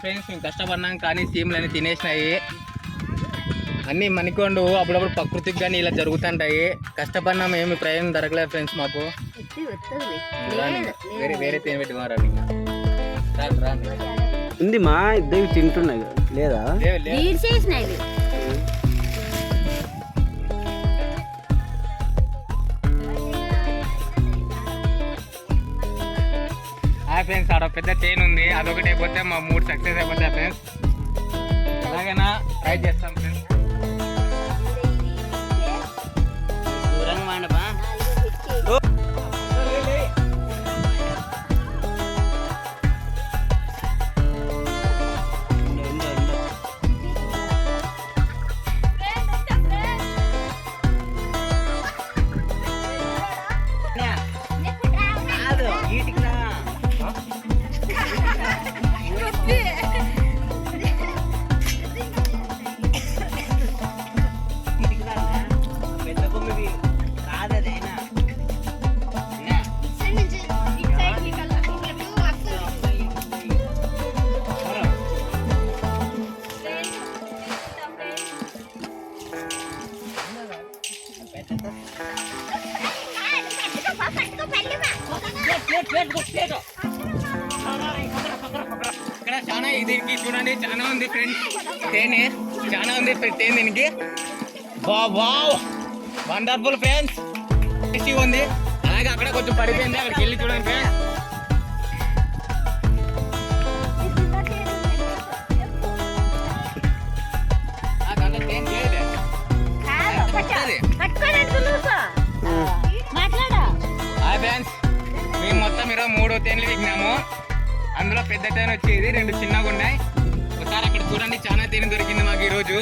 Friends మేము కష్టపడినాం కానీ సీమ్లన్నీ తినేసినాయి. అన్నీ మణికొండు అప్పుడప్పుడు ప్రకృతికి కానీ ఇలా జరుగుతుంటాయి. కష్టపడినాం ఏమి ప్రయోజనం దొరకలేదు ఫ్రెండ్స్ మాకు. వేరే తినబెట్టి మారండి ఉంది మా ఇద్దరు తింటున్నాయి లేదా ఫ్రెండ్స్ ఆడ పెద్ద చైన్ ఉంది, అదొకటి అయిపోతే మా 3 సక్సెస్ అయిపోతాయి ఫ్రెండ్స్. ఎలాగైనా ట్రై చేస్తాం ఫ్రెండ్స్. ఇక్కడ చాలా దీనికి చూడండి చాలా ఉంది ఫ్రెండ్స్, తేనె చాలా ఉంది తేనె దీనికి. వావ్ వండర్ఫుల్ ఫ్రెండ్స్, టేస్టీగా ఉంది. అలాగే అక్కడ కొంచెం పడిపోయింది, అక్కడికి వెళ్ళి చూడండి ఫ్రెండ్స్. ఫ్రెండ్స్ మేము మొత్తం 3 తేనెలు విగ్నాము. అందులో పెద్ద తేనె వచ్చేది 2 చిన్నగా ఉన్నాయి. ఒకసారి అక్కడ చూడండి చాలా తేనె దొరికింది మాకు ఈరోజు.